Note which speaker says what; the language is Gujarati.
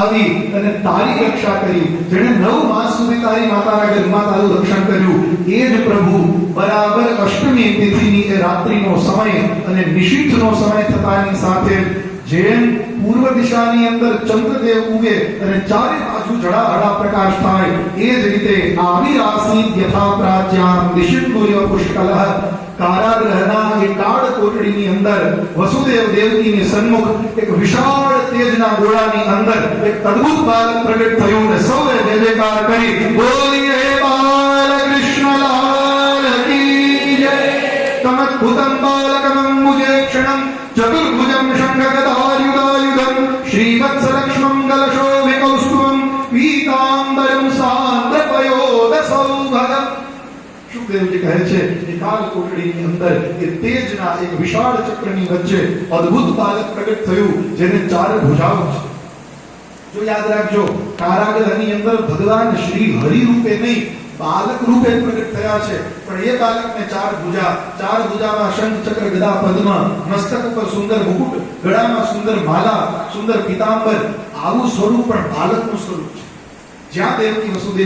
Speaker 1: આવી અને તારી રક્ષા કરી, જેણે 9 માસ સુધી તારી માતાના ગર્ભમાં તારું રક્ષણ કર્યું, એ જ પ્રભુ બરાબર અષ્ટમી તિથિની એ રાત્રિનો સમય અને નિશીથનો સમય થતાની સાથે જેમ પૂર્વ દિશાની અંદર ચંદ્રદેવ ઉગે અને ચારે બાજુ જળાહળા પ્રકાશ થાય, એ જ રીતે આવિરાસી યથા પ્રાચ્યામ દિશિન્દુય પુષ્કલઃ કારાગૃહના એ કાળ કોટડીની અંદર વસુદેવ દેવકીની સન્મુખ એક વિશાળ તેજના ગોળાની અંદર એક અદ્ભુત બાળક પ્રગટ થયું અને સૌએ જય જયકાર કરી બોલીએ બાલકૃષ્ણ લાલ કી જય. તમદ્ભુતં બાલકમં મુજેક્ષણં ચતુર્ભુજં શંખગદાયુધાયુધં શ્રીવત્સલક્ષ્મં કલશોભિકૌસ્તુભં પીતાંબરં સાન્દ્રપયોદસૌભગં. સુખદેવજી કહે છે કે કાળ કોટડીની અંદર એ તેજના એક વિશાળ ચક્રની વચ્ચે અદ્ભુત બાળક પ્રગટ થયું, જેને 4 ભુજાઓ છે. જો યાદ રાખજો, કારાગૃહની અંદર ભગવાન શ્રી હરિ રૂપે નહીં, બાલક રૂપે પ્રગટ થયા છે, પણ એ બાળકને 4 ભુજા, 4 ભુજામાં શંખ ચક્ર ગદા પદ્મ, મસ્તક ઉપર સુંદર મુકુટ, ગળામાં સુંદર માલા, સુંદર પીતાંબર, આવું સ્વરૂપ પણ બાળકનું સ્વરૂપ છે. જ્યાં દેવકી વસુદેવ